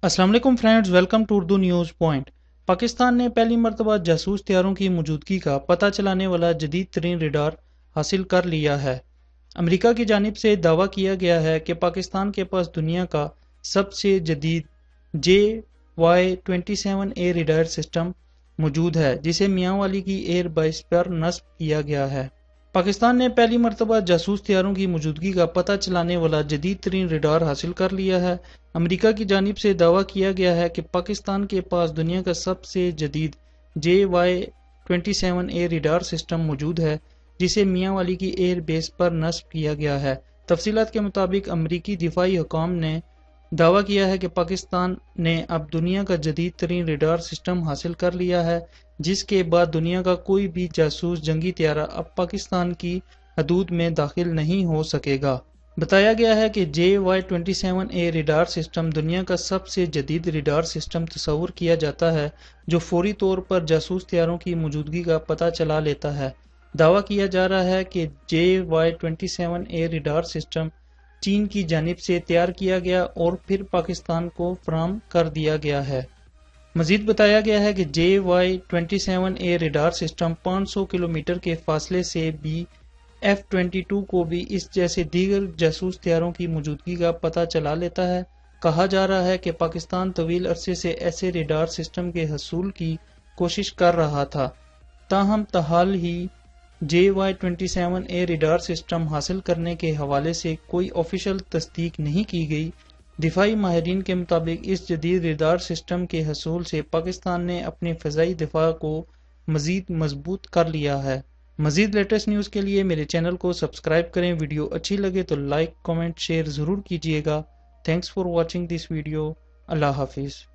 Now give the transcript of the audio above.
अस्सलाम वालेकुम friends, welcome to Urdu news point. Pakistan ने पहली मरतबा जासूस तैयारों की मौजूदगी का पता चलाने वाला जदीद तरीन रडार हासिल कर लिया है। अमेरिका की जानिब से दावा किया गया है कि पाकिस्तान के पास दुनिया का सबसे जदीद JY-27A रडार सिस्टम मौजूद है, जिसे मियांवाली की एयर बेस पर नस्ब किया गया है। पाकिस्तान ने पहली मरतबा जासूस तैयारों की मौजूदगी का पता चलाने वाला जदीद तरीन रडार हासिल कर लिया है। अमेरिका की जानिब से दावा किया गया है कि पाकिस्तान के पास दुनिया का सबसे जदीद JY-27A रडार सिस्टम मौजूद है, जिसे मियांवाली की एयर बेस पर नस्ब किया गया है। तफसीलात के मुताबिक अमरीकी दिफाई हुकाम ने दावा किया है कि पाकिस्तान ने अब दुनिया का जदीद तरीन रडार सिस्टम हासिल कर लिया है, जिसके बाद दुनिया का कोई भी जासूस जंगी तैयारा अब पाकिस्तान की हदूद में दाखिल नहीं हो सकेगा। बताया गया है कि JY-27A रडार सिस्टम दुनिया का सबसे जदीद रडार सिस्टम तस्वुर किया जाता है, जो फौरी तौर पर जासूस तैयारों की मौजूदगी का पता चला लेता है। दावा किया जा रहा है कि JY-27A रडार सिस्टम चीन की जानिब से तैयार किया गया और फिर पाकिस्तान को फराहम कर दिया गया है। मजीद बताया गया है कि JY-27A रडार सिस्टम 500 किलोमीटर के फासले से भी F-22 को भी इस जैसे दीगर जासूस तैयारों की मौजूदगी का पता चला लेता है। कहा जा रहा है कि पाकिस्तान तवील अरसे से ऐसे रडार सिस्टम के हसूल की कोशिश कर रहा था, ताहम ताहाल ही JY-27A रडार सिस्टम हासिल करने के हवाले से कोई ऑफिशियल तस्दीक नहीं की गई। दिफाई माहिरीन के मुताबिक इस जदीद रडार सिस्टम के हसूल से पाकिस्तान ने अपने फ़ज़ाई दिफा को मज़ीद मजबूत कर लिया है। मज़ीद लेटेस्ट न्यूज़ के लिए मेरे चैनल को सब्सक्राइब करें। वीडियो अच्छी लगे तो लाइक, कमेंट, शेयर ज़रूर कीजिएगा। Thanks for watching this video. अल्लाह हाफिज़।